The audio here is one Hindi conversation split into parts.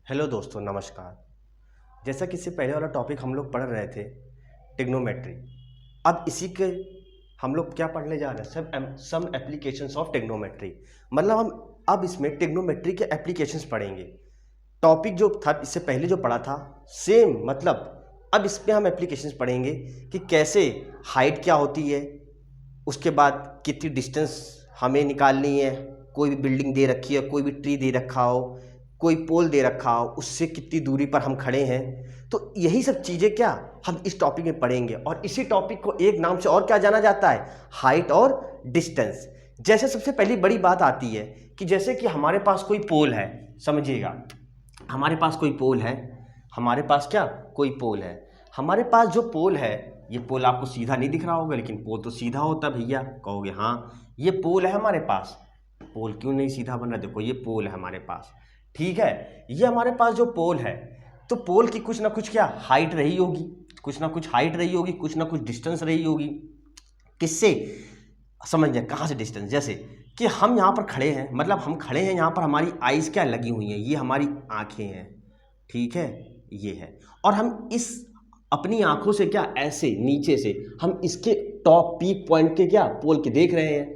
हेलो दोस्तों, नमस्कार। जैसा कि इससे पहले वाला टॉपिक हम लोग पढ़ रहे थे, टेक्नोमेट्री। अब इसी के हम लोग क्या पढ़ने जा रहे हैं, सम एप्लीकेशंस ऑफ टेक्नोमेट्री। मतलब हम अब इसमें टेक्नोमेट्री के एप्लीकेशंस पढ़ेंगे। टॉपिक जो था इससे पहले जो पढ़ा था सेम, मतलब अब इसमें हम एप्लीकेशंस पढ़ेंगे कि कैसे हाइट क्या होती है, उसके बाद कितनी डिस्टेंस हमें निकालनी है, कोई भी बिल्डिंग दे रखी है, कोई भी ट्री दे रखा हो, कोई पोल दे रखा हो, उससे कितनी दूरी पर हम खड़े हैं। तो यही सब चीज़ें क्या हम इस टॉपिक में पढ़ेंगे। और इसी टॉपिक को एक नाम से और क्या जाना जाता है, हाइट और डिस्टेंस। जैसे सबसे पहली बड़ी बात आती है कि जैसे कि हमारे पास कोई पोल है, समझिएगा, हमारे पास कोई पोल है, हमारे पास क्या कोई पोल है, हमारे पास जो पोल है, ये पोल आपको सीधा नहीं दिख रहा होगा, लेकिन पोल तो सीधा होता भैया, कहोगे हाँ ये पोल है हमारे पास। पोल क्यों नहीं सीधा बन रहा, देखो ये पोल है हमारे पास, ठीक है। ये हमारे पास जो पोल है, तो पोल की कुछ ना कुछ क्या हाइट रही होगी, कुछ ना कुछ हाइट रही होगी, कुछ ना कुछ डिस्टेंस रही होगी। किससे समझ जाए, कहाँ से डिस्टेंस, जैसे कि हम यहाँ पर खड़े हैं, मतलब हम खड़े हैं यहाँ पर, हमारी आइज़ क्या लगी हुई हैं, ये हमारी आँखें हैं, ठीक है, ये है। और हम इस अपनी आँखों से क्या ऐसे नीचे से हम इसके टॉप पीक पॉइंट के क्या पोल के देख रहे हैं।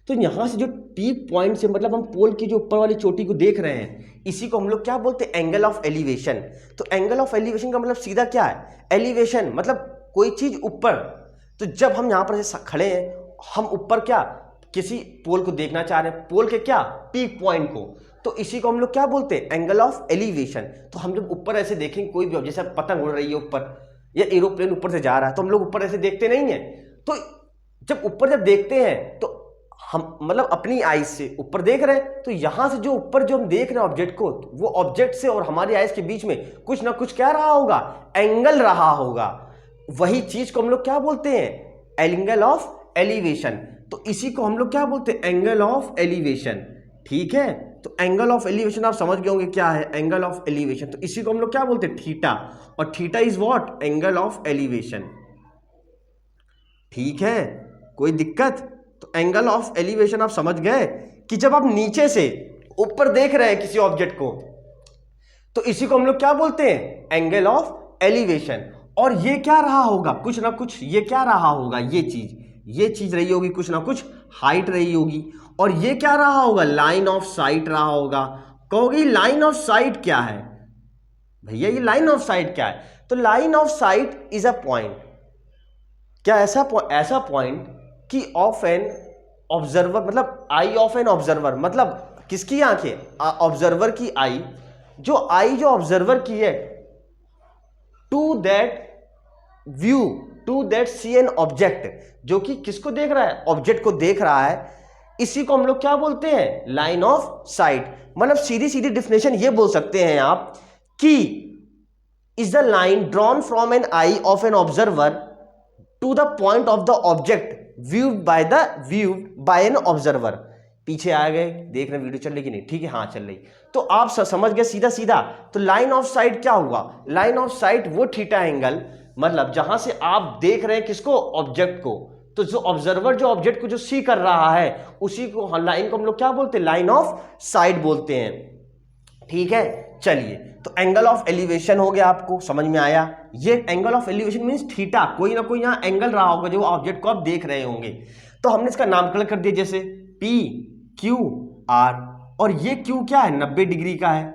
तो यहाँ से जो पीक पॉइंट से मतलब हम पोल की जो ऊपर वाली चोटी को देख रहे हैं, इसी को हम लोग क्या बोलते हैं, एंगल ऑफ एलिवेशन। तो एंगल ऑफ एलिवेशन का मतलब सीधा क्या है, एलिवेशन, मतलब कोई चीज़ ऊपर। तो जब हम यहाँ पर से खड़े हैं, हम ऊपर क्या किसी पोल को देखना चाह रहे हैं, पोल के क्या पीक पॉइंट को, तो इसी को हम लोग क्या बोलते हैं, एंगल ऑफ एलिवेशन। तो हम जब ऊपर ऐसे देखेंगे कोई भी, जैसे पतंग उड़ रही है ऊपर या एरोप्लेन ऊपर से जा रहा है, तो हम लोग ऊपर ऐसे देखते नहीं है। तो जब ऊपर जब देखते हैं तो हम मतलब अपनी आइज से ऊपर देख रहे हैं, तो यहां से जो ऊपर जो हम देख रहे हैं ऑब्जेक्ट को, वो ऑब्जेक्ट से और हमारी आइज के बीच में कुछ ना कुछ क्या रहा होगा, एंगल रहा होगा। वही चीज को हम लोग क्या बोलते हैं, एंगल ऑफ एलिवेशन। तो इसी को हम लोग क्या बोलते हैं, एंगल ऑफ एलिवेशन, ठीक है। तो एंगल ऑफ एलिवेशन आप समझ गए होंगे क्या है, एंगल ऑफ एलिवेशन। तो इसी को हम लोग क्या बोलते हैं, थीटा। और theta is what, angle of elevation, ठीक है, कोई दिक्कत। तो एंगल ऑफ एलिवेशन आप समझ गए कि जब आप नीचे से ऊपर देख रहे हैं किसी ऑब्जेक्ट को, तो इसी को हम लोग क्या बोलते हैं, एंगल ऑफ एलिवेशन। और ये क्या रहा होगा, कुछ ना कुछ, ये क्या रहा होगा, ये चीज रही होगी, कुछ ना कुछ हाइट रही होगी। और ये क्या रहा होगा, लाइन ऑफ साइट रहा होगा। कहोगे लाइन ऑफ साइट क्या है भैया, ये लाइन ऑफ साइट क्या है। तो line of site is a point, क्या ऐसा पॉइंट कि ऑफ एन ऑब्जर्वर, मतलब आई ऑफ एन ऑब्जर्वर, मतलब किसकी आंखें, ऑब्जर्वर की आई, जो आई जो ऑब्जर्वर की है, to that view, to that see an object, जो कि किसको देख रहा है, ऑब्जेक्ट को देख रहा है, इसी को हम लोग क्या बोलते हैं, लाइन ऑफ साइट। मतलब सीधी सीधी डेफिनेशन ये बोल सकते हैं आप कि is the line drawn from an eye of an observer to the point of the object viewed by an observer। पीछे आ गए, देख रहे वीडियो चल रही कि नहीं, ठीक है, हाँ चल रही। तो आप समझ गए सीधा सीधा। तो लाइन ऑफ साइट क्या हुआ, लाइन ऑफ साइट वो थीटा एंगल, मतलब जहां से आप देख रहे हैं किसको, ऑब्जेक्ट को। तो जो ऑब्जर्वर जो ऑब्जेक्ट को जो सी कर रहा है, उसी को लाइन को हम लोग क्या बोलते हैं, लाइन ऑफ साइट बोलते हैं, ठीक है। चलिए, तो एंगल ऑफ एलिवेशन हो गया, आपको समझ में आया। ये angle of elevation means theta, कोई ना कोई यहाँ एंगल रहा होगा जो ऑब्जेक्ट को आप देख रहे होंगे। तो हमने इसका नामकरण कर दिया, जैसे पी क्यू आर। और ये क्यू क्या है, 90 डिग्री का है,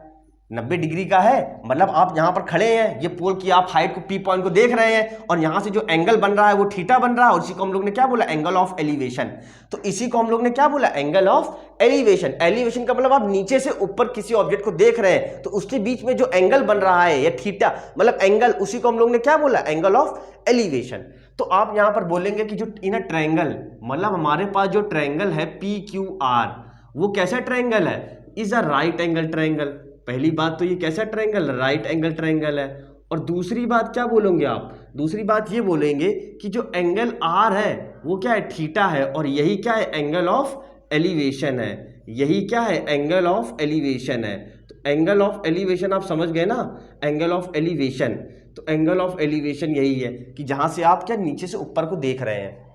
90 डिग्री का है, मतलब आप यहाँ पर खड़े हैं, ये पोल की आप हाइट को, पी पॉइंट को देख रहे हैं, और यहाँ से जो एंगल बन रहा है वो थीटा बन रहा है, और इसी को हम लोग ने क्या बोला, एंगल ऑफ एलिवेशन। तो इसी को हम लोग ने क्या बोला, एंगल ऑफ एलिवेशन। एलिवेशन का मतलब आप नीचे से ऊपर किसी ऑब्जेक्ट को देख रहे हैं, तो उसके बीच में जो एंगल बन रहा है या थीटा मतलब एंगल, उसी को हम लोग ने क्या बोला, एंगल ऑफ एलिवेशन। तो आप यहाँ पर बोलेंगे कि जो इन ट्रायंगल, मतलब हमारे पास जो ट्रायंगल है पी क्यू आर, वो कैसा ट्रायंगल है, is a right angle triangle. पहली बात तो ये कैसा ट्रायंगल, राइट एंगल ट्रायंगल है। और दूसरी बात क्या बोलोगे आप, दूसरी बात ये बोलेंगे कि जो एंगल आर है वो क्या है, थीटा है, और यही क्या है, एंगल ऑफ एलिवेशन है, यही क्या है, एंगल ऑफ एलिवेशन है। तो एंगल ऑफ एलिवेशन आप समझ गए ना, एंगल ऑफ एलिवेशन। तो एंगल ऑफ एलिवेशन यही है कि जहां से आप क्या नीचे से ऊपर को देख रहे हैं।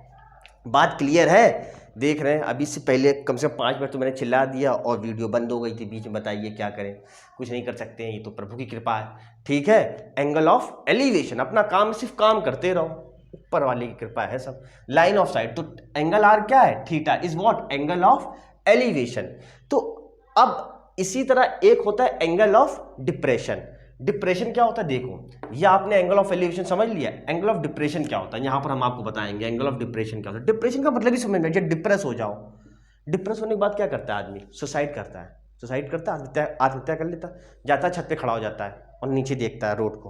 बात क्लियर है देख रहे हैं। अभी इससे पहले कम से कम 5 मिनट तो मैंने चिल्ला दिया और वीडियो बंद हो गई थी बीच में। बताइए क्या करें, कुछ नहीं कर सकते हैं, ये तो प्रभु की कृपा है। ठीक है, एंगल ऑफ एलिवेशन, अपना काम सिर्फ काम करते रहो, ऊपर वाले की कृपा है सब। लाइन ऑफ साइट, तो एंगल आर क्या है, theta is what, angle of elevation. तो अब इसी तरह एक होता है एंगल ऑफ डिप्रेशन। डिप्रेशन क्या होता है, देखो ये आपने एंगल ऑफ एलिवेशन समझ लिया, एंगल ऑफ डिप्रेशन क्या होता है यहां पर हम आपको बताएंगे। एंगल ऑफ डिप्रेशन क्या होता है, डिप्रेशन का मतलब ही समझ में, जब डिप्रेस हो जाओ, डिप्रेस होने के बाद क्या करता है आदमी, सुसाइड करता है, सुसाइड करता है, आत्महत्या कर लेता है, जाता है छत पे खड़ा हो जाता है और नीचे देखता है रोड को।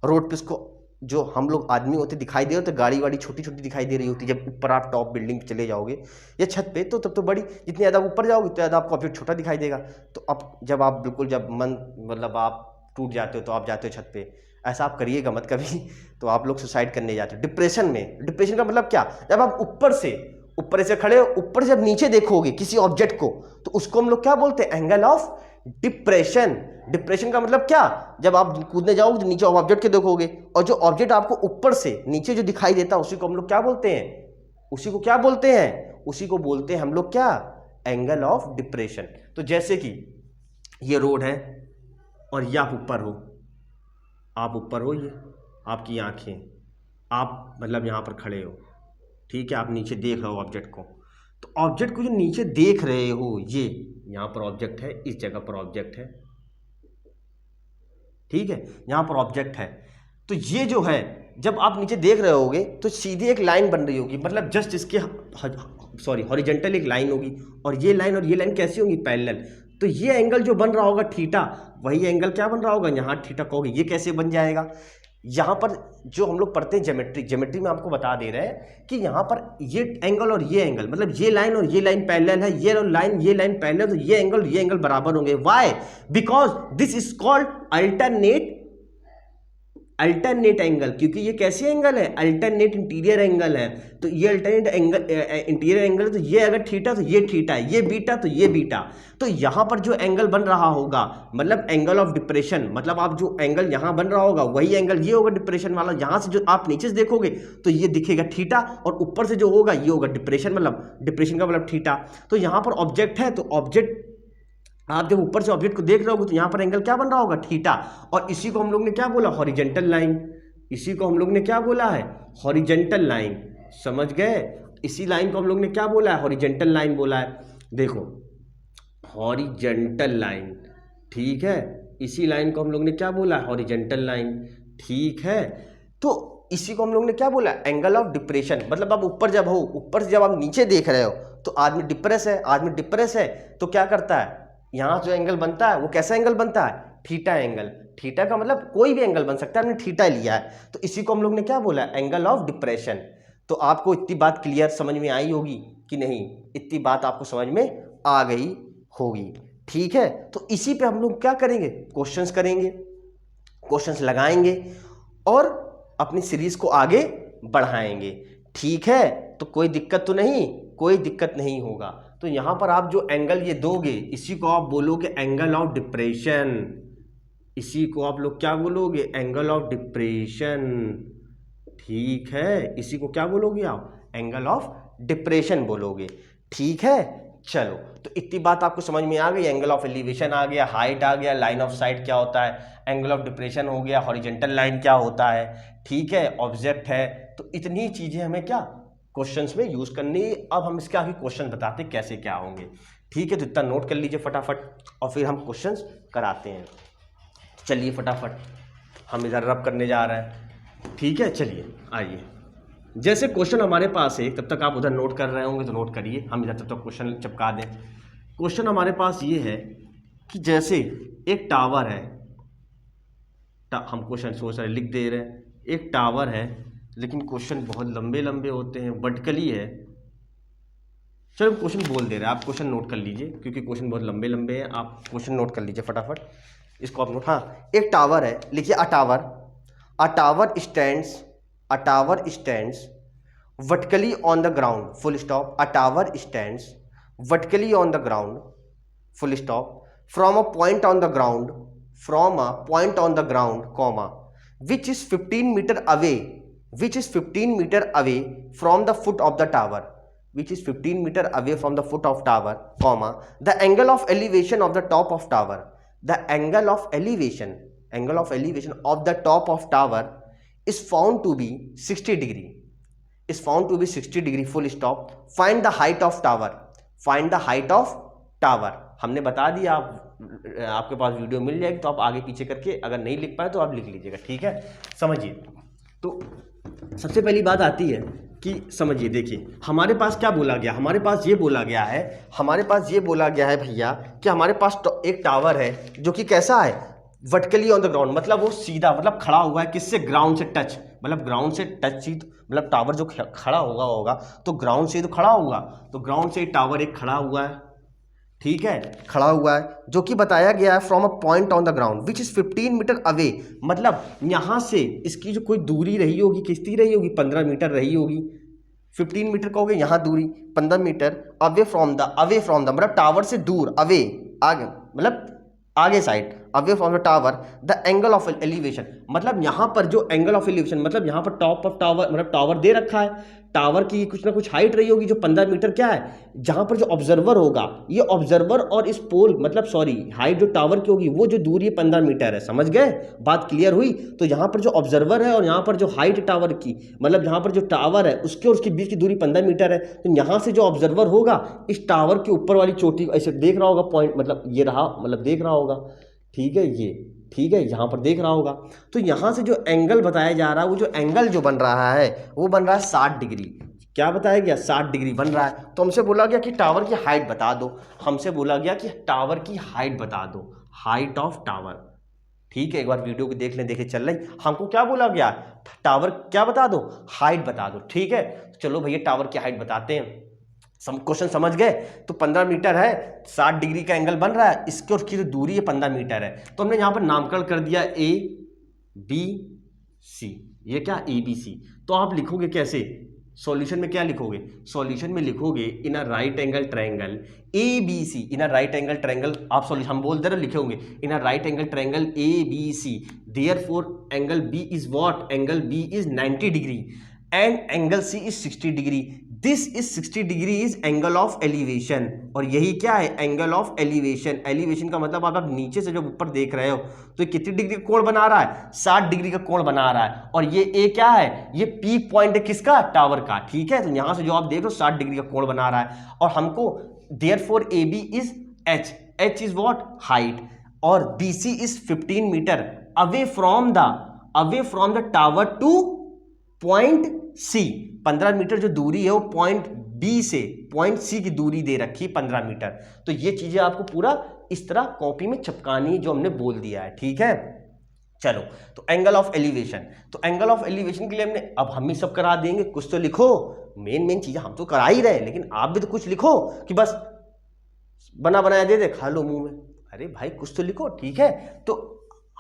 रोड पे उसको जो हम लोग आदमी होते दिखाई दे रहे होते, गाड़ी वाड़ी छोटी छोटी दिखाई दे रही होती। जब ऊपर आप टॉप बिल्डिंग पे चले जाओगे या छत पे, तो तब तो बड़ी, जितनी ज़्यादा ऊपर जाओगे उतना ज़्यादा आपको ऑब्जेक्ट छोटा दिखाई देगा। तो अब जब आप बिल्कुल, जब मन मतलब आप टूट जाते हो तो आप जाते हो छत पे, ऐसा आप करिएगा मत कभी। तो आप लोग सुसाइड करने जाते हो डिप्रेशन में। डिप्रेशन का मतलब क्या, जब आप ऊपर से खड़े हो, ऊपर से जब नीचे देखोगे किसी ऑब्जेक्ट को, तो उसको हम लोग क्या बोलते हैं, एंगल ऑफ डिप्रेशन। डिप्रेशन का मतलब क्या, जब आप कूदने जाओगे तो नीचे ऑब्जेक्ट के देखोगे, और जो ऑब्जेक्ट आपको ऊपर से नीचे जो दिखाई देता है उसी को हम लोग क्या बोलते हैं, उसी को क्या बोलते हैं, उसी को बोलते हैं हम लोग क्या, एंगल ऑफ डिप्रेशन। तो जैसे कि ये रोड है और ये आप ऊपर हो, आप ऊपर हो, ये आपकी आंखें, आप मतलब यहाँ पर खड़े हो, ठीक है, आप नीचे देख रहे हो ऑब्जेक्ट को। तो ऑब्जेक्ट को जो नीचे देख रहे हो, ये यहाँ पर ऑब्जेक्ट है, इस जगह पर ऑब्जेक्ट है, ठीक है, यहाँ पर ऑब्जेक्ट है। तो ये जो है, जब आप नीचे देख रहे होगे तो सीधी एक लाइन बन रही होगी, मतलब जस्ट इसके हॉरिजॉन्टल एक लाइन होगी, और ये लाइन कैसी होगी, पैरेलल। तो ये एंगल जो बन रहा होगा थीटा, वही एंगल क्या बन रहा होगा, यहाँ थीटा कहोगे। ये कैसे बन जाएगा, यहाँ पर जो हम लोग पढ़ते हैं ज्योमेट्री में आपको बता दे रहे हैं कि यहाँ पर ये एंगल और ये एंगल, मतलब ये लाइन और ये लाइन पैरेलल है, ये लाइन पैरेलल, तो ये एंगल बराबर होंगे। Why, because this is called alternate angle, क्योंकि ये कैसे एंगल है, अल्टरनेट इंटीरियर एंगल है। तो ये अल्टरनेट एंगल इंटीरियर एंगल है, तो ये अगर थीटा तो ये थीटा है, ये बीटा तो ये बीटा। तो यहाँ पर जो एंगल बन रहा होगा, मतलब एंगल ऑफ डिप्रेशन, मतलब आप जो एंगल यहाँ बन रहा होगा वही एंगल ये होगा डिप्रेशन वाला। यहाँ से जो आप नीचे से देखोगे तो ये दिखेगा थीटा, और ऊपर से जो होगा ये होगा डिप्रेशन, मतलब डिप्रेशन का मतलब थीटा। तो यहाँ पर ऑब्जेक्ट है, तो ऑब्जेक्ट, आप जब ऊपर से ऑब्जेक्ट को देख रहे होगे तो यहाँ पर एंगल क्या बन रहा होगा, थीटा। और इसी को हम लोग ने क्या बोला, हॉरिजॉन्टल लाइन। इसी को हम लोग ने क्या बोला है, हॉरिजॉन्टल लाइन। समझ गए, इसी लाइन को हम लोग ने क्या बोला है, हॉरिजॉन्टल लाइन बोला है। देखो हॉरिजॉन्टल लाइन, ठीक है, इसी लाइन को हम लोग ने क्या बोला है, हॉरिजॉन्टल लाइन, ठीक है। तो इसी को हम लोग ने क्या बोला, एंगल ऑफ डिप्रेशन। मतलब आप ऊपर जब हो, ऊपर से जब आप नीचे देख रहे हो तो आदमी डिप्रेस है, तो क्या करता है, यहाँ जो एंगल बनता है वो कैसा एंगल बनता है, थीटा एंगल। थीटा का मतलब कोई भी एंगल बन सकता है, हमने थीटा लिया है, तो इसी को हम लोग ने क्या बोला, एंगल ऑफ डिप्रेशन। तो आपको इतनी बात क्लियर समझ में आई होगी कि नहीं, इतनी बात आपको समझ में आ गई होगी, ठीक है। तो इसी पे हम लोग क्या करेंगे, क्वेश्चंस करेंगे, क्वेश्चंस लगाएंगे और अपनी सीरीज को आगे बढ़ाएंगे, ठीक है। तो कोई दिक्कत तो नहीं, कोई दिक्कत नहीं होगा। तो यहां पर आप जो एंगल ये दोगे, इसी को आप बोलोगे एंगल ऑफ डिप्रेशन। इसी को आप लोग क्या बोलोगे, एंगल ऑफ डिप्रेशन, ठीक है। इसी को क्या बोलोगे आप, एंगल ऑफ डिप्रेशन बोलोगे, ठीक है। चलो, तो इतनी बात आपको समझ में आ गई। एंगल ऑफ एलिवेशन आ गया, हाइट आ गया, लाइन ऑफ साइट क्या होता है, एंगल ऑफ डिप्रेशन हो गया, हॉरिजॉन्टल लाइन क्या होता है, ठीक है, ऑब्जेक्ट है। तो इतनी चीजें हमें क्या क्वेश्चंस में यूज करनी। अब हम इसके आगे क्वेश्चन बताते हैं कैसे क्या होंगे, ठीक है। तो इतना नोट कर लीजिए फटाफट और फिर हम क्वेश्चंस कराते हैं। चलिए फटाफट, हम इधर रब करने जा रहे हैं, ठीक है। चलिए आइए, जैसे क्वेश्चन हमारे पास है, तब तक आप उधर नोट कर रहे होंगे तो नोट करिए, हम इधर तब तक क्वेश्चन चिपका दें। क्वेश्चन हमारे पास ये है कि जैसे एक टावर है, हम क्वेश्चन सोच रहे लिख दे रहे हैं, एक टावर है, लेकिन क्वेश्चन बहुत लंबे लंबे होते हैं, वर्टिकली है। चलो क्वेश्चन बोल दे रहे हैं, आप क्वेश्चन नोट कर लीजिए, क्योंकि क्वेश्चन बहुत लंबे लंबे हैं। आप क्वेश्चन नोट कर लीजिए फटाफट, इसको आप नोट। हाँ, एक टावर है, लिखिए अ tower stands vertically on the ground, full stop. A tower stands vertically on the ground, full stop, from a point on the ground, comma, which is 15 meter away from the foot of the tower, which is 15 meter away from the foot of tower, comma, the angle of elevation of the top of tower, the angle of elevation of the top of tower is found to be 60 degree, is found to be 60 degree, full stop. Find the height of tower, find the height of tower. हमने बता दिया, आपके पास वीडियो मिल जाएगी तो आप आगे पीछे करके अगर नहीं लिख पाए तो आप लिख लीजिएगा, ठीक है। समझिए, तो सबसे पहली बात आती है कि समझिए, देखिए हमारे पास क्या बोला गया, हमारे पास ये बोला गया है, हमारे पास ये बोला गया है भैया कि हमारे पास एक टावर है जो कि कैसा है, वर्टिकली ऑन द ग्राउंड, मतलब वो सीधा, मतलब खड़ा हुआ है किससे, ग्राउंड से टच, मतलब ग्राउंड से टच ही, मतलब टावर जो खड़ा होगा तो ग्राउंड से तो खड़ा होगा, तो ग्राउंड से टावर एक खड़ा हुआ है, ठीक है, खड़ा हुआ है, जो कि बताया गया है from a point on the ground which is 15 metre away, मतलब यहाँ से इसकी जो कोई दूरी रही होगी, कितनी रही होगी, 15 मीटर रही होगी। 15 मीटर कहोगे, यहाँ दूरी 15 मीटर, अवे फ्रॉम द मतलब टावर से दूर, अवे आगे, मतलब आगे side, away from the tower, the angle of elevation, मतलब यहाँ पर जो एंगल ऑफ एलिवेशन, मतलब यहाँ पर टॉप ऑफ टावर, मतलब टावर दे रखा है, टावर की कुछ ना कुछ हाइट रही होगी जो 15 मीटर क्या है, जहाँ पर जो ऑब्जर्वर होगा, ये ऑब्जर्वर और इस पोल, मतलब सॉरी हाइट जो टावर की होगी वो जो दूरी 15 मीटर है, समझ गए, बात क्लियर हुई। तो यहाँ पर जो ऑब्जर्वर है और यहाँ पर जो हाइट टावर की, मतलब यहाँ पर जो टावर है उसके और उसके बीच की दूरी 15 मीटर है, तो यहाँ से जो ऑब्जर्वर होगा इस टावर के ऊपर वाली चोटी ऐसे देख रहा होगा, पॉइंट मतलब ये रहा, मतलब देख रहा होगा, ठीक है, ये ठीक है, यहाँ पर देख रहा होगा, तो यहाँ से जो एंगल बताया जा रहा है, वो जो एंगल जो बन रहा है वो बन रहा है 60 डिग्री। क्या बताया गया, 60 डिग्री बन रहा है। तो हमसे बोला गया कि टावर की हाइट बता दो, हमसे बोला गया कि टावर की हाइट बता दो, हाइट ऑफ टावर, ठीक है, एक बार वीडियो को देख लें, देखे चल रही, हमको क्या बोला गया, टावर क्या बता दो, हाइट बता दो, ठीक है। चलो भैया टावर की हाइट बताते हैं, क्वेश्चन समझ गए। तो 15 मीटर है, 60 डिग्री का एंगल बन रहा है, इसके और उसकी जो दूरी है 15 मीटर है, तो हमने यहाँ पर नामकरण कर दिया ए बी सी, ये क्या ए बी सी। तो आप लिखोगे कैसे, सॉल्यूशन में क्या लिखोगे, सॉल्यूशन में लिखोगे in a right angle triangle A B C, in a right angle triangle, आप सॉल्यूशन हम बोल दे रहे लिखे in a right angle triangle A B C, therefore angle B is what, angle B is 90 degree and angle C is 60 degree, this is 60 degree is angle of elevation, और यही क्या है, एंगल ऑफ एलिवेशन। एलिवेशन का मतलब आप नीचे से जब ऊपर देख रहे हो तो ये कितनी डिग्री का कोण बना रहा है, 60 डिग्री का कोण बना रहा है, और ये ए क्या है, ये पीक पॉइंट है किसका, टावर का, ठीक है। तो यहां से जो आप देख रहे हो 60 डिग्री का कोण बना रहा है, और हमको therefore A B is H, H is what, height, और B C is 15 metre away from the tower to point C, 15 metre जो दूरी है वो पॉइंट बी से पॉइंट सी की दूरी दे रखी 15 मीटर। तो ये चीजें आपको पूरा इस तरह कॉपी में चिपकानी है जो हमने बोल दिया है, ठीक है। चलो, तो एंगल ऑफ एलिवेशन, तो एंगल ऑफ एलिवेशन के लिए हमने, अब हम ही सब करा देंगे, कुछ तो लिखो, मेन चीजें हम तो करा ही रहे, लेकिन आप भी तो कुछ लिखो, कि बस बना बनाया दे दे खा लो मुंह में, अरे भाई कुछ तो लिखो, ठीक है। तो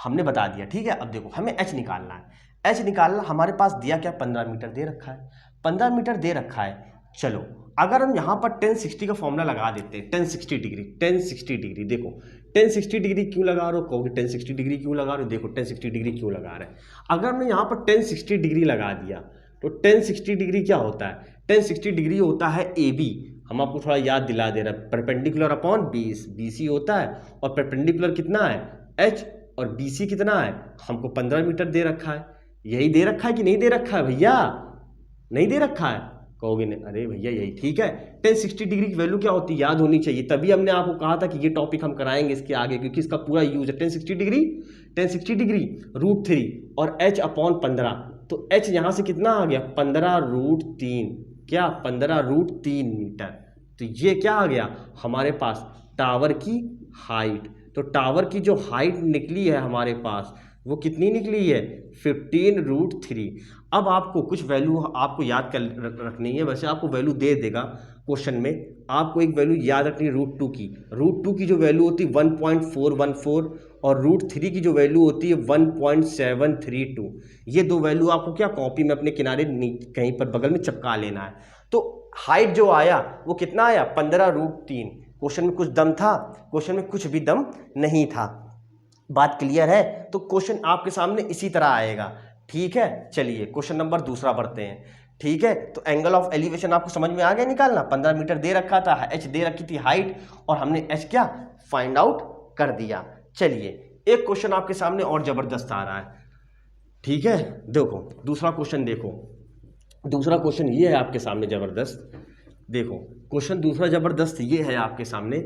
हमने बता दिया, ठीक है। अब देखो हमें एच निकालना है, एच निकालना, हमारे पास दिया क्या, 15 मीटर दे रखा है, 15 मीटर दे रखा है। चलो अगर हम यहाँ पर 1060 का फॉर्मूला लगा देते हैं, 1060 डिग्री, 1060 डिग्री, देखो 1060 डिग्री क्यों लगा रहे हो, कहोगे 1060 डिग्री क्यों लगा रहे हो, देखो 1060 डिग्री क्यों लगा रहे हैं। अगर हमने यहाँ पर 1060 डिग्री लगा दिया तो 1060 डिग्री क्या होता है, 1060 डिग्री होता है ए बी, हम आपको थोड़ा याद दिला दे रहे हैं, perpendicular upon base, B C होता है, और परपेंडिकुलर कितना है, एच, और बी सी कितना है, हमको 15 मीटर दे रखा है, यही दे रखा है कि नहीं दे रखा है भैया, नहीं दे रखा है, कहोगे नहीं, अरे भैया यही, ठीक है। 1060 डिग्री की वैल्यू क्या होती है, याद होनी चाहिए, तभी हमने आपको कहा था कि ये टॉपिक हम कराएंगे इसके आगे, क्योंकि इसका पूरा यूज है। 1060 डिग्री √3 और h अपॉन 15, तो h यहां से कितना आ गया, 15√3, क्या 15√3 मीटर। तो ये क्या आ गया हमारे पास, टावर की हाइट। तो टावर की जो हाइट निकली है हमारे पास वो कितनी निकली है, 15√3। अब आपको कुछ वैल्यू आपको याद कर रखनी है, वैसे आपको वैल्यू दे देगा क्वेश्चन में, आपको एक वैल्यू याद रखनी है √2 की, √2 की जो वैल्यू होती है 1.414, और √3 की जो वैल्यू होती है 1.732। ये दो वैल्यू आपको क्या कॉपी में अपने किनारे कहीं पर बगल में चिपका लेना है। तो हाइट जो आया वो कितना आया, 15√3। क्वेश्चन में कुछ दम था, क्वेश्चन में कुछ भी दम नहीं था, बात क्लियर है। तो क्वेश्चन आपके सामने इसी तरह आएगा, ठीक है। चलिए क्वेश्चन नंबर दूसरा पढ़ते हैं। ठीक है, तो एंगल ऑफ एलिवेशन आपको समझ में आ गया निकालना। 15 मीटर दे रखा था, h दे रखी थी हाइट, और हमने h क्या फाइंड आउट कर दिया। चलिए एक क्वेश्चन आपके सामने और जबरदस्त आ रहा है, ठीक है, देखो दूसरा क्वेश्चन देखो। दूसरा क्वेश्चन ये है आपके सामने जबरदस्त, देखो क्वेश्चन दूसरा जबरदस्त ये है आपके सामने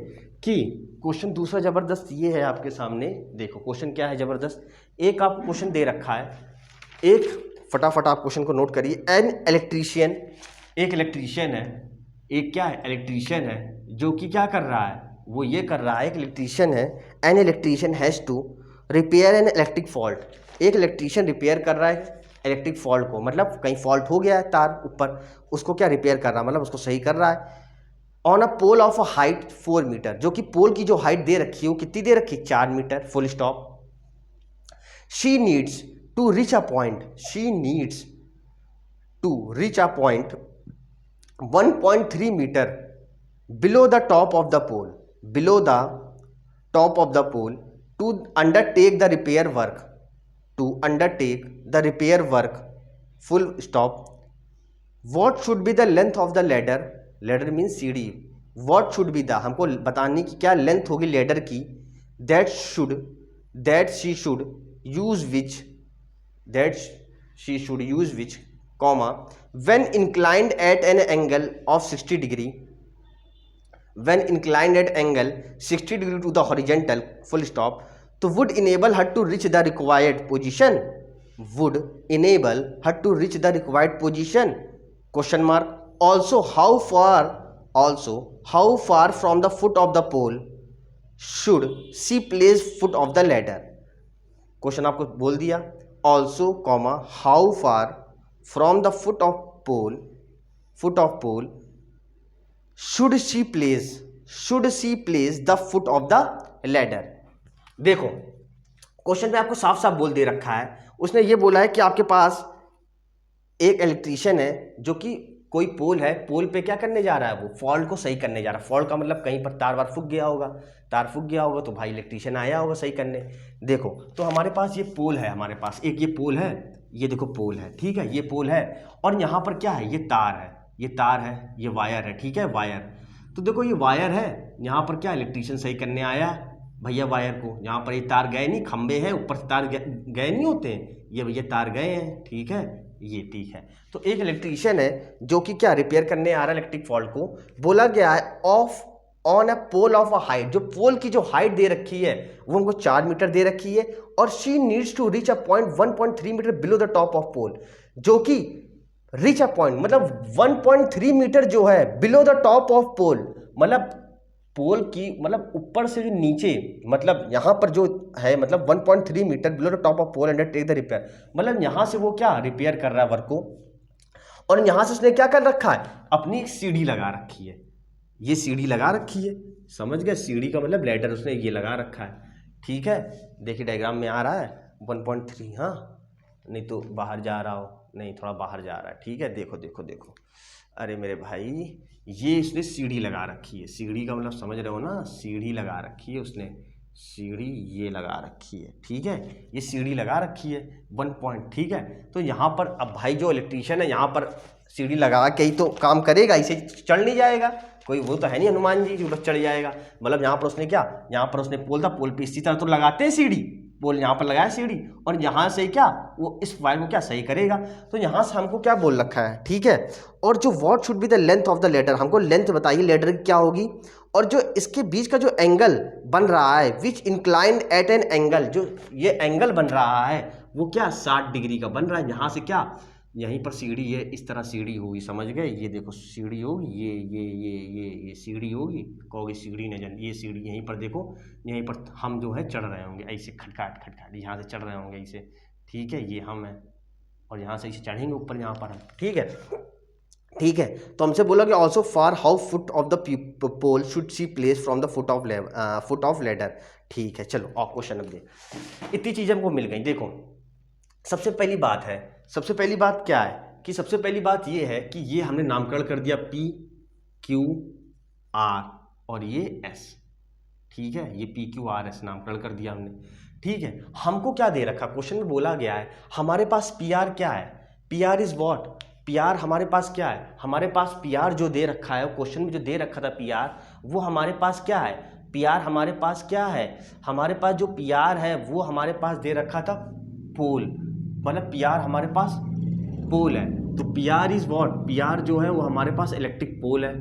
कि क्वेश्चन दूसरा जबरदस्त ये है आपके सामने, देखो क्वेश्चन क्या है जबरदस्त। एक आपको क्वेश्चन दे रखा है, एक फटाफट आप क्वेश्चन को नोट करिए। एन इलेक्ट्रीशियन, एक इलेक्ट्रीशियन है, एक क्या है इलेक्ट्रीशियन है, जो कि क्या कर रहा है, वो ये कर रहा है, एक इलेक्ट्रीशियन है। An electrician has to repair an electric fault, एक इलेक्ट्रीशियन रिपेयर कर रहा है इलेक्ट्रिक फॉल्ट को, मतलब कहीं फॉल्ट हो गया है तार ऊपर, उसको क्या रिपेयर कर रहा है, मतलब उसको सही कर रहा है। On a pole of a height 4 metre, जो कि पोल की जो हाइट दे रखी है वो कितनी दे रखी है, 4 metre, full stop. She needs to reach a point, she needs to reach a point 1.3 metre below the top of the pole, below the top of the pole to undertake the repair work, to undertake the repair work, full stop. What should be the length of the ladder, ladder means सीढ़ी, वॉट शुड बी द, हमको बताने की क्या लेंथ होगी लेडर की, that she should use which, that she should use which, comma, when inclined at an angle of 60 degree, when inclined at angle 60 degree to the horizontal, full stop, तो would enable her to reach the required position, would enable her to reach the required position, question mark, also how far from the foot of the pole should she place foot of the ladder, question आपको बोल दिया, also comma how far from the foot of pole should she place the foot of the ladder। देखो क्वेश्चन में आपको साफ साफ बोल दे रखा है, उसने ये बोला है कि आपके पास एक इलेक्ट्रीशियन है जो कि कोई पोल है, पोल पे क्या करने जा रहा है, वो फॉल्ट को सही करने जा रहा है। फॉल्ट का मतलब कहीं पर तार वार फूक गया होगा, तार फूक गया होगा तो भाई इलेक्ट्रीशियन आया होगा सही करने। देखो तो हमारे पास ये पोल है, हमारे पास एक ये पोल है, ये देखो पोल है, ठीक है, ये पोल है, और यहाँ पर क्या है, ये तार है, ये तार है, ये वायर है, ठीक है, वायर। तो देखो ये वायर है, यहाँ पर क्या इलेक्ट्रीशियन सही करने आया भैया वायर को, यहाँ पर ये तार गए नहीं, खंबे हैं ऊपर से तार गए नहीं होते, ये भैया तार गए हैं, ठीक है, ये ठीक है। तो एक इलेक्ट्रीशियन है जो कि क्या रिपेयर करने आ रहा है इलेक्ट्रिक फॉल्ट को, बोला गया है of on a pole of a height, जो पोल की जो हाइट दे रखी है वो हमको 4 मीटर दे रखी है, और she needs to reach a point 1.3 metre below the top of pole, जो कि रीच अ पॉइंट मतलब 1.3 मीटर जो है बिलो द टॉप ऑफ पोल, मतलब पोल की मतलब ऊपर से जो नीचे, मतलब यहाँ पर जो है मतलब 1.3 metre below the top of pole undertake the repair, मतलब यहाँ से वो क्या रिपेयर कर रहा है वर्क को, और यहाँ से उसने क्या कर रखा है, अपनी एक सीढ़ी लगा रखी है, ये सीढ़ी लगा रखी है, समझ गए, सीढ़ी का मतलब लेडर उसने ये लगा रखा है, ठीक है। देखिए डायग्राम में आ रहा है 1.3, हाँ नहीं तो बाहर जा रहा हो, नहीं थोड़ा बाहर जा रहा है, ठीक है, देखो देखो देखो, अरे मेरे भाई ये इसने सीढ़ी लगा रखी है, सीढ़ी का मतलब समझ रहे हो ना, सीढ़ी लगा रखी है उसने, सीढ़ी ये लगा रखी है, ठीक है, ये सीढ़ी लगा रखी है 1 पॉइंट, ठीक है। तो यहाँ पर अब भाई जो इलेक्ट्रीशियन है यहाँ पर सीढ़ी लगा के ही तो काम करेगा, इसे चढ़ नहीं जाएगा, कोई वो तो है नहीं हनुमान जी जो बस चढ़ जाएगा, मतलब यहाँ पर उसने क्या, यहाँ पर उसने पोल था, पोल पे इसी तरह तो लगाते हैं सीढ़ी, पोल यहाँ पर लगाया सीढ़ी, और यहाँ से क्या वो इस वायर को क्या सही करेगा, तो यहाँ से हमको क्या बोल रखा है, ठीक है। और जो what should be the length of the ladder, हमको लेंथ बताइए लेडर की क्या होगी, और जो इसके बीच का जो एंगल बन रहा है विच इंक्लाइंड एट एन एंगल, जो ये एंगल बन रहा है वो क्या 60 डिग्री का बन रहा है, यहाँ से क्या यहीं पर सीढ़ी है, इस तरह सीढ़ी होगी, समझ गए, ये देखो सीढ़ी होगी, ये सीढ़ी होगी, कहोगे सीढ़ी नहीं, ये सीढ़ी यहीं पर देखो, यहीं पर हम जो है चढ़ रहे होंगे ऐसे खटखाट खटखाट, यहाँ से चढ़ रहे होंगे ऐसे, ठीक है, ये हम हैं, और यहाँ से ऐसे चढ़ेंगे ऊपर यहाँ पर हम, ठीक है, ठीक है। तो हमसे बोला कि also for how foot of the pole should she place from the foot of ladder, ठीक है। चलो और क्वेश्चन अब इतनी चीज़ें हमको मिल गई। देखो सबसे पहली बात है, सबसे पहली बात क्या है कि सबसे पहली बात ये है कि ये हमने नामकरण कर दिया P Q R और ये S, ठीक है, ये P Q R S नामकरण कर दिया हमने, ठीक है। हमको क्या दे रखा, क्वेश्चन में बोला गया है हमारे पास PR क्या है, PR is what, P R हमारे पास क्या है, हमारे पास पी आर जो दे रखा है, क्वेश्चन में जो दे रखा था पी आर, वो हमारे पास क्या है, पी आर हमारे पास क्या है, हमारे पास जो पी आर है वो हमारे पास दे रखा था पोल, मतलब पी आर हमारे पास पोल है। तो P R is what, P R जो है वो हमारे पास इलेक्ट्रिक पोल है,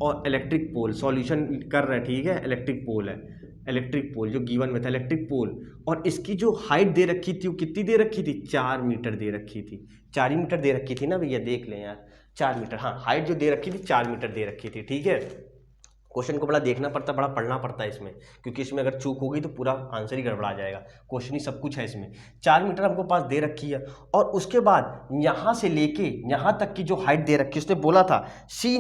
और इलेक्ट्रिक पोल सॉल्यूशन कर रहे हैं, ठीक है, इलेक्ट्रिक पोल है, इलेक्ट्रिक पोल जो गिवन में था इलेक्ट्रिक पोल। और इसकी जो हाइट दे रखी थी वो कितनी दे रखी थी, 4 मीटर दे रखी थी, 4 ही मीटर दे रखी थी ना भैया, देख लें यार, 4 मीटर, हाँ हाइट जो दे रखी थी 4 मीटर दे रखी थी, ठीक है। क्वेश्चन को बड़ा देखना पड़ता, बड़ा पढ़ना पड़ता है इसमें, क्योंकि इसमें अगर चूक होगी तो पूरा आंसर ही गड़बड़ा जाएगा, क्वेश्चन ही सब कुछ है इसमें। 4 मीटर हमको पास दे रखी है, और उसके बाद यहाँ से लेके यहाँ तक की जो हाइट दे रखी है, उसने बोला था she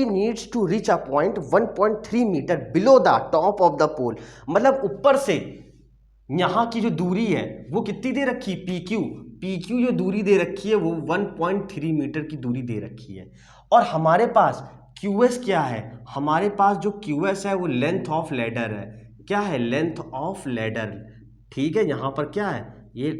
needs to reach a point 1.3 metre below the top of the pole, मतलब ऊपर से यहाँ की जो दूरी है वो कितनी दे रखी है, पी क्यू जो दूरी दे रखी है वो 1.3 मीटर की दूरी दे रखी है। और हमारे पास QS क्या है, हमारे पास जो QS है वो लेंथ ऑफ लैडर है, क्या है, लेंथ ऑफ लैडर, ठीक है। यहाँ पर क्या है, ये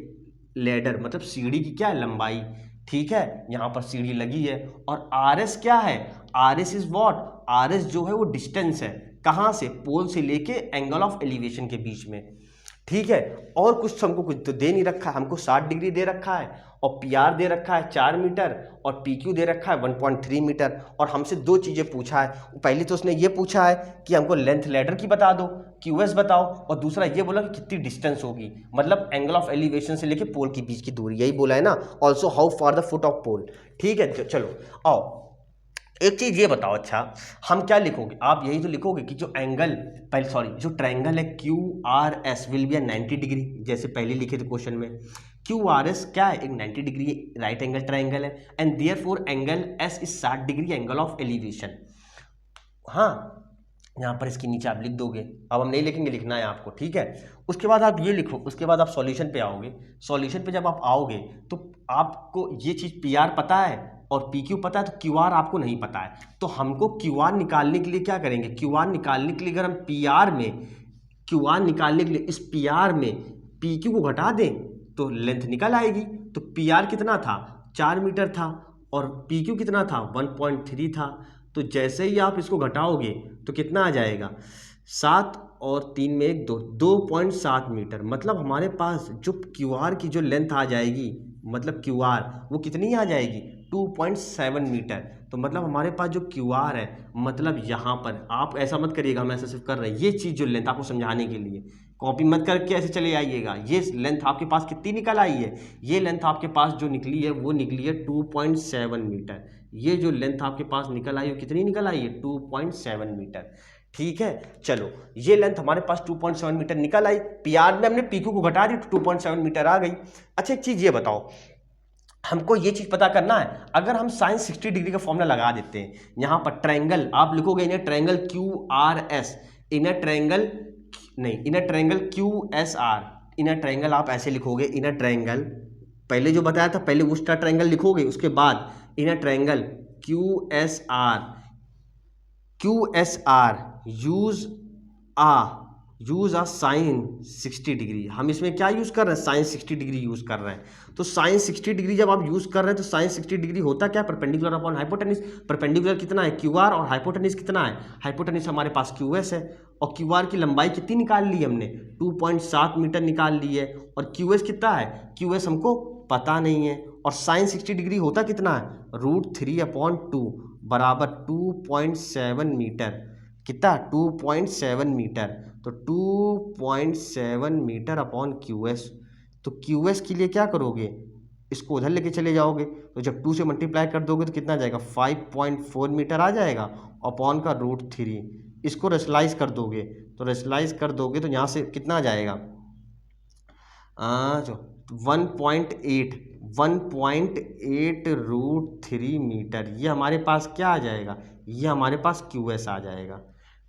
लैडर मतलब सीढ़ी की क्या है, लंबाई, ठीक है, यहाँ पर सीढ़ी लगी है। और RS क्या है, RS इज व्हाट, RS जो है वो डिस्टेंस है, कहाँ से, पोल से लेके एंगल ऑफ एलिवेशन के बीच में, ठीक है। और कुछ हमको कुछ तो दे नहीं रखा है, हमको 60 डिग्री दे रखा है, और PR दे रखा है 4 मीटर, और PQ दे रखा है 1.3 मीटर। और हमसे 2 चीज़ें पूछा है, पहले तो उसने ये पूछा है कि हमको लेंथ लैडर की बता दो, QS बताओ, और दूसरा ये बोला कि कितनी डिस्टेंस होगी, मतलब एंगल ऑफ एलिवेशन से लेके पोल के बीच की दूरी, यही बोला है ना, also how far the foot of pole, ठीक है। चलो आओ एक चीज़ ये बताओ, अच्छा हम क्या लिखोगे, आप यही तो लिखोगे कि जो एंगल पहले सॉरी जो ट्रायंगल है QRS विल बी 90 डिग्री, जैसे पहले लिखे थे क्वेश्चन में, QRS क्या है, एक 90 डिग्री राइट एंगल ट्रायंगल है, and therefore angle S is 60 degree angle of elevation. हाँ यहाँ पर इसके नीचे आप लिख दोगे, अब हम नहीं लिखेंगे, लिखना है आपको, ठीक है। उसके बाद आप ये लिखो, उसके बाद आप सॉल्यूशन पे आओगे, सॉल्यूशन पे जब आप आओगे तो आपको ये चीज़ PR पता है और PQ पता है, तो QR आपको नहीं पता है, तो हमको QR निकालने के लिए क्या करेंगे, QR निकालने के लिए अगर हम QR निकालने के लिए इस PR में PQ को घटा दें तो लेंथ निकल आएगी। तो PR कितना था, 4 मीटर था, और PQ कितना था, 1.3 था। तो जैसे ही आप इसको घटाओगे तो कितना आ जाएगा, 7 और 3 में 1 2.7 मीटर, मतलब हमारे पास जो QR की जो लेंथ आ जाएगी, मतलब QR वो कितनी आ जाएगी, 2.7 मीटर। तो मतलब हमारे पास जो QR है, मतलब यहाँ पर आप ऐसा मत करिएगा, हम ऐसा सिर्फ कर रहे हैं, ये चीज़ जो लेंथ आपको समझाने के लिए, कॉपी मत करके ऐसे चले आइएगा, ये लेंथ आपके पास कितनी निकल आई है, ये लेंथ आपके पास जो निकली है वो निकली है 2.7 मीटर, ये जो लेंथ आपके पास निकल आई है कितनी निकल आई है, 2.7 मीटर, ठीक है। चलो ये लेंथ हमारे पास 2.7 मीटर निकल आई, PR में हमने PQ को घटा दी तो 2.7 मीटर आ गई। अच्छा एक चीज़ ये बताओ, हमको ये चीज़ पता करना है, अगर हम sin 60 डिग्री का फॉर्मूला लगा देते हैं, यहाँ पर ट्रायंगल आप लिखोगे, इन्हें ट्रायंगल QRS, इन्हें ट्रायंगल नहीं, इन्हें ट्रायंगल QSR, इन्हें ट्रायंगल आप ऐसे लिखोगे, इन्हें ट्रायंगल पहले जो बताया था, पहले उसका ट्रायंगल लिखोगे, उसके बाद इन्हें ट्रायंगल QSR यूज आ साइन 60 डिग्री, हम इसमें क्या यूज़ कर रहे हैं, साइन 60 डिग्री यूज़ कर रहे हैं। तो साइन 60 डिग्री जब आप यूज़ कर रहे हैं तो साइन 60 डिग्री होता क्या, परपेंडिकुलर अपॉन हाइपोटेनिस, परपेंडिकुलर कितना है QR, और हाइपोटेनिस कितना है, हाइपोटेनिस हमारे पास QS है, और QR की लंबाई कितनी निकाल ली हमने, 2.7 मीटर निकाल ली है, और QS कितना है, QS हमको पता नहीं है, और साइन 60 डिग्री होता कितना है, √3/2 बराबर 2.7 मीटर, कितना 2.7 मीटर, तो 2.7 मीटर अपॉन QS। तो QS के लिए क्या करोगे, इसको उधर लेके चले जाओगे, तो जब 2 से मल्टीप्लाई कर दोगे तो कितना आ जाएगा, 5.4 मीटर आ जाएगा, अपॉन का √3, इसको रेशलाइज कर दोगे, तो रेशलाइज कर दोगे तो यहाँ से कितना आ जाएगा, जो 1.8 √3 मीटर, ये हमारे पास क्या आ जाएगा, ये हमारे पास QS आ जाएगा,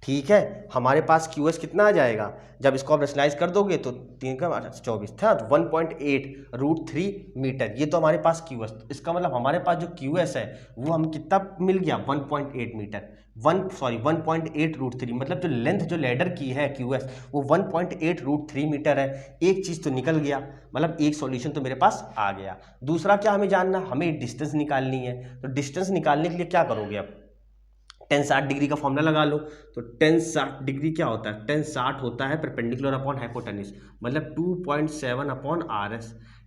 ठीक है, हमारे पास QS कितना आ जाएगा, जब इसको आप रेशनलाइज कर दोगे तो 3 का 24 था, तो 1.8√3 मीटर, ये तो हमारे पास QS। तो इसका मतलब हमारे पास जो QS है वो हम कितना मिल गया, 1.8 मीटर, 1.8√3, मतलब जो लेंथ जो लैडर की है QS वो 1.8√3 मीटर है। एक चीज़ तो निकल गया, मतलब एक सॉल्यूशन तो मेरे पास आ गया। दूसरा क्या हमें जानना, हमें डिस्टेंस निकालनी है। तो डिस्टेंस निकालने के लिए क्या करोगे आप, tan 60 डिग्री का फॉर्मूला लगा लो। तो tan 60 डिग्री क्या होता है, tan 60 होता है परपेंडिकुलर अपॉन हाइपोटेन्यूज, मतलब 2.7 अपॉन RS।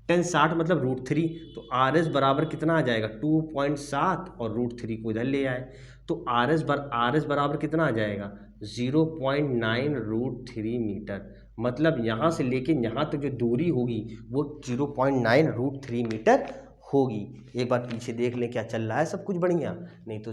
tan 60 मतलब √3, तो RS बराबर कितना आ जाएगा, 2.7 और √3 को इधर ले आए, तो RS बराबर कितना आ जाएगा, 0.9√3 मीटर। मतलब यहाँ से लेके यहाँ तक जो दूरी होगी वो 0.9√3 मीटर होगी। एक बार पीछे देख लें क्या चल रहा है, सब कुछ बढ़िया, नहीं तो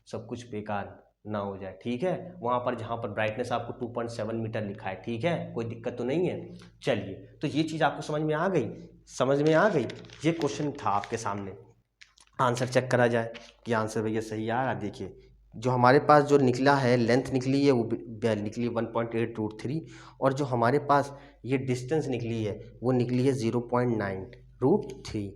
सब कुछ बेकार ना हो जाए। ठीक है, वहाँ पर जहाँ पर ब्राइटनेस आपको 2.7 मीटर लिखा है, ठीक है, कोई दिक्कत तो नहीं है। चलिए, तो ये चीज़ आपको समझ में आ गई, समझ में आ गई। ये क्वेश्चन था आपके सामने, आंसर चेक करा जाए कि आंसर भैया सही आ रहा। देखिए जो हमारे पास जो निकला है, लेंथ निकली है वो निकली 1.8√3, और जो हमारे पास ये डिस्टेंस निकली है वो निकली है 0.9√3।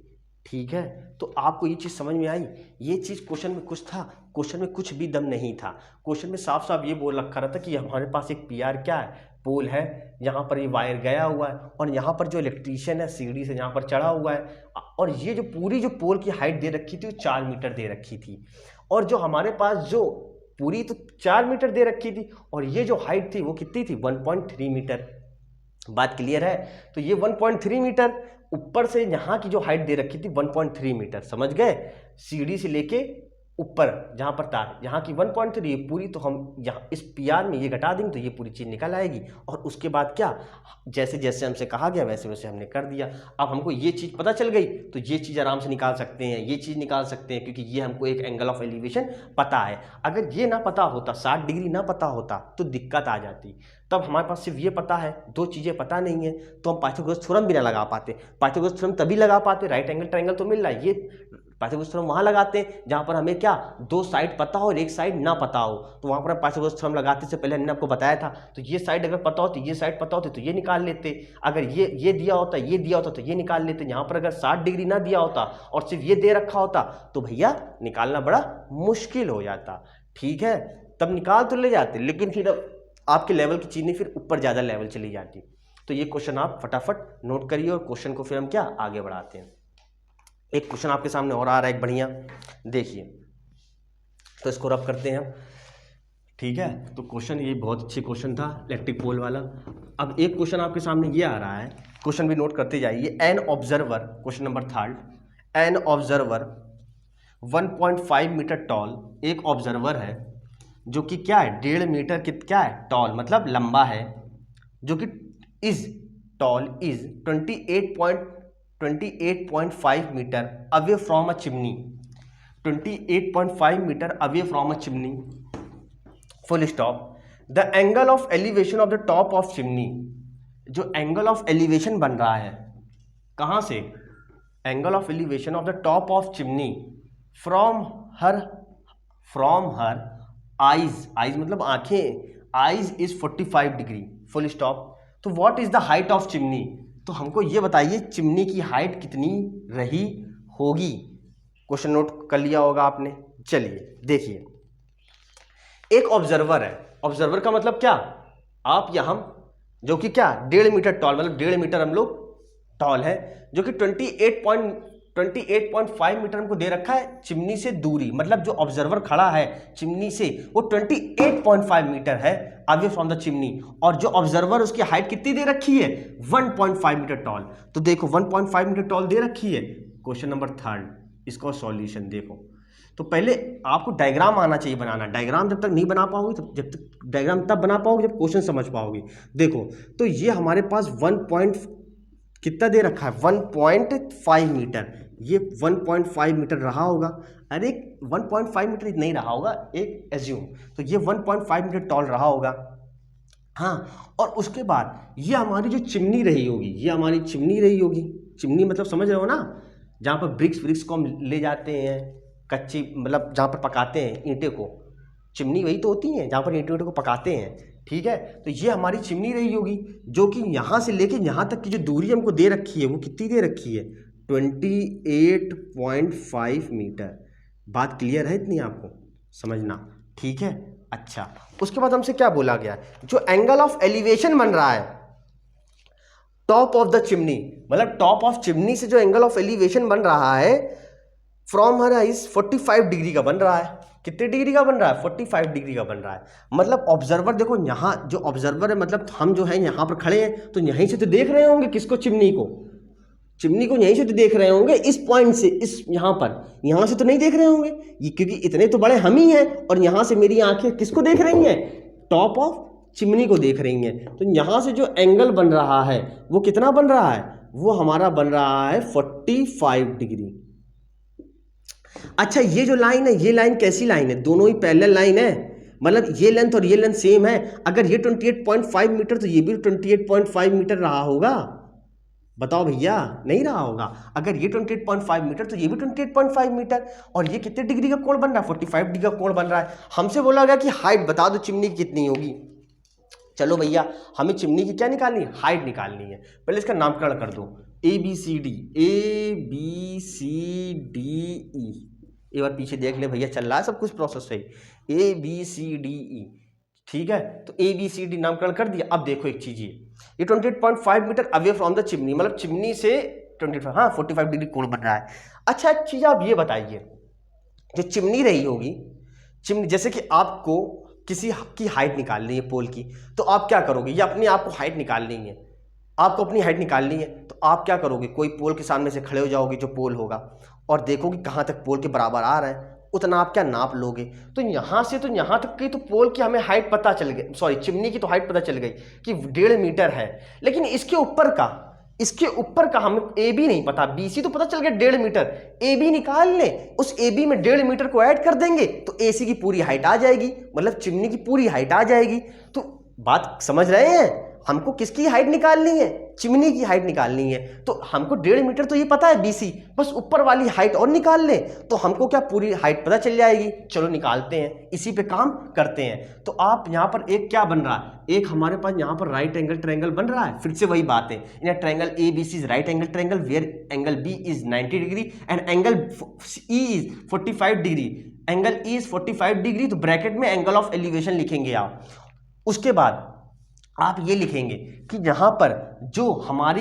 ठीक है, तो आपको ये चीज़ समझ में आई। ये चीज़ क्वेश्चन में कुछ था, क्वेश्चन में कुछ भी दम नहीं था। क्वेश्चन में साफ साफ ये बोल रखा रहता कि हमारे पास एक PR क्या है, पोल है, यहाँ पर ये वायर गया हुआ है, और यहाँ पर जो इलेक्ट्रीशियन है सीढ़ी से यहाँ पर चढ़ा हुआ है, और ये जो पूरी जो पोल की हाइट दे रखी थी वो 4 मीटर दे रखी थी, और जो हमारे पास जो पूरी तो 4 मीटर दे रखी थी, और ये जो हाइट थी वो कितनी थी, 1.3 मीटर। बात क्लियर है। तो ये 1.3 मीटर, ऊपर से यहाँ की जो हाइट दे रखी थी 1.3 मीटर, समझ गए, सीढ़ी से लेके ऊपर जहाँ पर तार, यहाँ की 1.3 पूरी, तो हम यहाँ इस PR में ये घटा देंगे तो ये पूरी चीज़ निकल आएगी। और उसके बाद क्या, जैसे जैसे हमसे कहा गया वैसे वैसे हमने कर दिया। अब हमको ये चीज़ पता चल गई तो ये चीज़ आराम से निकाल सकते हैं, ये चीज़ निकाल सकते हैं, क्योंकि ये हमको एक एंगल ऑफ एलिवेशन पता है। अगर ये ना पता होता, 60 डिग्री ना पता होता तो दिक्कत आ जाती। तब हमारे पास सिर्फ ये पता है, दो चीज़ें पता नहीं है, तो हम पाइथागोरस थ्योरम भी ना लगा पाते। पाइथागोरस थ्योरम तभी लगा पाते, राइट एंगल ट्रायंगल तो मिल रहा है, ये पाइथागोरस थ्योरम वहाँ लगाते हैं जहाँ पर हमें क्या, दो साइड पता हो और एक साइड ना पता हो, तो वहाँ पर हम पाइथागोरस थ्योरम लगाते से पहले हमने आपको बताया था। तो ये साइड अगर पता होती, ये साइड पता होती तो ये निकाल लेते, अगर ये दिया होता, ये दिया होता तो ये निकाल लेते। यहाँ पर अगर 60 डिग्री ना दिया होता और सिर्फ ये दे रखा होता तो भैया निकालना बड़ा मुश्किल हो जाता। ठीक है, तब निकाल तो ले जाते, लेकिन फिर आपके लेवल की चीज़ नहीं, फिर ऊपर ज़्यादा लेवल चली जाती। तो ये क्वेश्चन आप फटाफट नोट करिए, और क्वेश्चन को फिर हम क्या आगे बढ़ाते हैं। एक क्वेश्चन आपके सामने और आ रहा है, एक बढ़िया, देखिए, तो इसको रब करते हैं हम। ठीक है, तो क्वेश्चन ये बहुत अच्छी क्वेश्चन था, इलेक्ट्रिक पोल वाला। अब एक क्वेश्चन आपके सामने ये आ रहा है, क्वेश्चन भी नोट करते जाइए। An observer, question number 3, an observer 1.5 metre tall, एक ऑब्जर्वर है जो कि क्या है, 1.5 मीटर क्या है, टॉल मतलब लंबा है, जो कि is tall is 28.5 metre away from a chimney, 28.5 metre away from a chimney, full stop. The angle of elevation of the top of chimney, जो एंगल ऑफ एलिवेशन बन रहा है कहाँ से, angle of elevation of the top of chimney from her eyes, eyes मतलब आंखें, eyes is 45 degree, full stop. तो what is the height of chimney, तो हमको ये बताइए चिमनी की हाइट कितनी रही होगी। क्वेश्चन नोट कर लिया होगा आपने। चलिए देखिए, एक ऑब्जर्वर है, ऑब्जर्वर का मतलब क्या, आप या हम, जो कि क्या 1.5 मीटर टॉल, मतलब 1.5 मीटर हम लोग टॉल है, जो कि 28.5 मीटर हमको दे रखा है चिमनी से दूरी, मतलब जो ऑब्जर्वर खड़ा है चिमनी से वो 28.5 मीटर है अवे फ्रॉम द चिमनी, और जो ऑब्जर्वर उसकी हाइट कितनी दे रखी है, 1.5 मीटर टॉल। तो देखो 1.5 मीटर टॉल दे रखी है। क्वेश्चन नंबर 3, इसका सॉल्यूशन देखो। तो पहले आपको डायग्राम आना चाहिए बनाना, डायग्राम जब तक नहीं बना पाओगे, तो जब तक डायग्राम तब बना पाओगे जब क्वेश्चन समझ पाओगे। देखो, तो ये हमारे पास कितना दे रखा है, 1.5 मीटर, ये 1.5 मीटर रहा होगा, अरे 1.5 मीटर नहीं रहा होगा, एक एज्यूम, तो ये 1.5 मीटर टॉल रहा होगा। हाँ, और उसके बाद ये हमारी जो चिमनी रही होगी, ये हमारी चिमनी रही होगी, चिमनी मतलब समझ रहे हो ना, जहाँ पर ब्रिक्स को हम ले जाते हैं, कच्ची मतलब जहाँ पर पकाते हैं ईंटे को, चिमनी वही तो होती है जहाँ पर ईंटों को पकाते हैं, ठीक है। तो ये हमारी चिमनी रही होगी, जो कि यहाँ से लेके यहाँ तक की जो दूरी हमको दे रखी है वो कितनी दे रखी है, 28.5 मीटर। बात क्लियर है इतनी, आपको समझना, ठीक है। अच्छा, उसके बाद हमसे क्या बोला गया, जो एंगल ऑफ एलिवेशन बन रहा है टॉप ऑफ द चिमनी, मतलब टॉप ऑफ चिमनी से जो एंगल ऑफ एलिवेशन बन रहा है फ्रॉम हर आइज 45 डिग्री का बन रहा है। कितने डिग्री का बन रहा है, 45 डिग्री का बन रहा है। मतलब ऑब्जर्वर देखो, यहाँ जो ऑब्जर्वर है, मतलब हम जो है यहाँ पर खड़े हैं तो यहीं से तो देख रहे होंगे किसको, चिमनी को यहीं से तो देख रहे होंगे, इस पॉइंट से, इस यहाँ से तो नहीं देख रहे होंगे ये, क्योंकि इतने तो बड़े हम ही हैं। और यहाँ से मेरी आंखें किसको देख रही हैं, टॉप ऑफ चिमनी को देख रही हैं। तो यहाँ से जो एंगल बन रहा है वो कितना बन रहा है, वो हमारा बन रहा है 45 डिग्री। अच्छा, ये जो लाइन है, ये लाइन कैसी लाइन है, दोनों ही पैरेलल लाइन है, मतलब ये लेंथ और ये लेंथ सेम है। अगर ये 28.5 मीटर तो ये भी 28.5 मीटर रहा होगा, बताओ भैया, नहीं रहा होगा। अगर ये 28.5 मीटर तो ये भी 28.5 मीटर। और ये कितने डिग्री का कोण बन रहा है, 45 डिग्री का कोण बन रहा है। हमसे बोला गया कि हाइट बता दो चिमनी की कितनी होगी। चलो भैया, हमें चिमनी की क्या निकालनी है, हाइट निकालनी है। पहले इसका नामकरण कर दो, ABCD, ABCDE। एक बार पीछे देख ले भैया, चल रहा है सब कुछ प्रोसेस सही, ABCDE, ठीक है। तो ABCD नामकरण कर दिया। अब देखो एक चीज, ये 28.5 metre away from the chimney, मतलब चिमनी से 45 डिग्री कोण बन रहा है। अच्छा, एक चीज आप ये बताइए, जो चिमनी रही होगी, चिमनी जैसे कि आपको किसी की हाइट निकालनी है पोल की, तो आप क्या करोगे, ये अपने आप को हाइट निकालनी है, आपको अपनी हाइट निकालनी है, तो आप क्या करोगे, कोई पोल के सामने से खड़े हो जाओगे, जो पोल होगा, और देखोगे कहाँ तक पोल के बराबर आ रहा है, उतना आप क्या नाप लोगे। तो यहाँ से तो यहाँ तक की तो पोल की हमें हाइट पता चल गई, सॉरी चिमनी की तो हाइट पता चल गई कि 1.5 मीटर है। लेकिन इसके ऊपर का हमें AB नहीं पता, BC तो पता चल गया 1.5 मीटर, AB निकाल लें, उस AB में 1.5 मीटर को ऐड कर देंगे तो AC की पूरी हाइट आ जाएगी, मतलब चिमनी की पूरी हाइट आ जाएगी। तो बात समझ रहे हैं, हमको किसकी हाइट निकालनी है, चिमनी की हाइट निकालनी है। तो हमको 1.5 मीटर तो ये पता है BC, बस ऊपर वाली हाइट और निकाल लें तो हमको क्या पूरी हाइट पता चल जाएगी। चलो निकालते हैं, इसी पे काम करते हैं। तो आप यहाँ पर एक क्या बन रहा है, एक हमारे पास यहाँ पर राइट एंगल ट्रायंगल बन रहा है। फिर से वही बात है, in triangle ABC is right angle triangle where angle B is 90 degree and angle E is 45 degree, angle E is 45 degree. तो ब्रैकेट में एंगल ऑफ एलिवेशन लिखेंगे आप। उसके बाद आप ये लिखेंगे कि यहाँ पर जो हमारी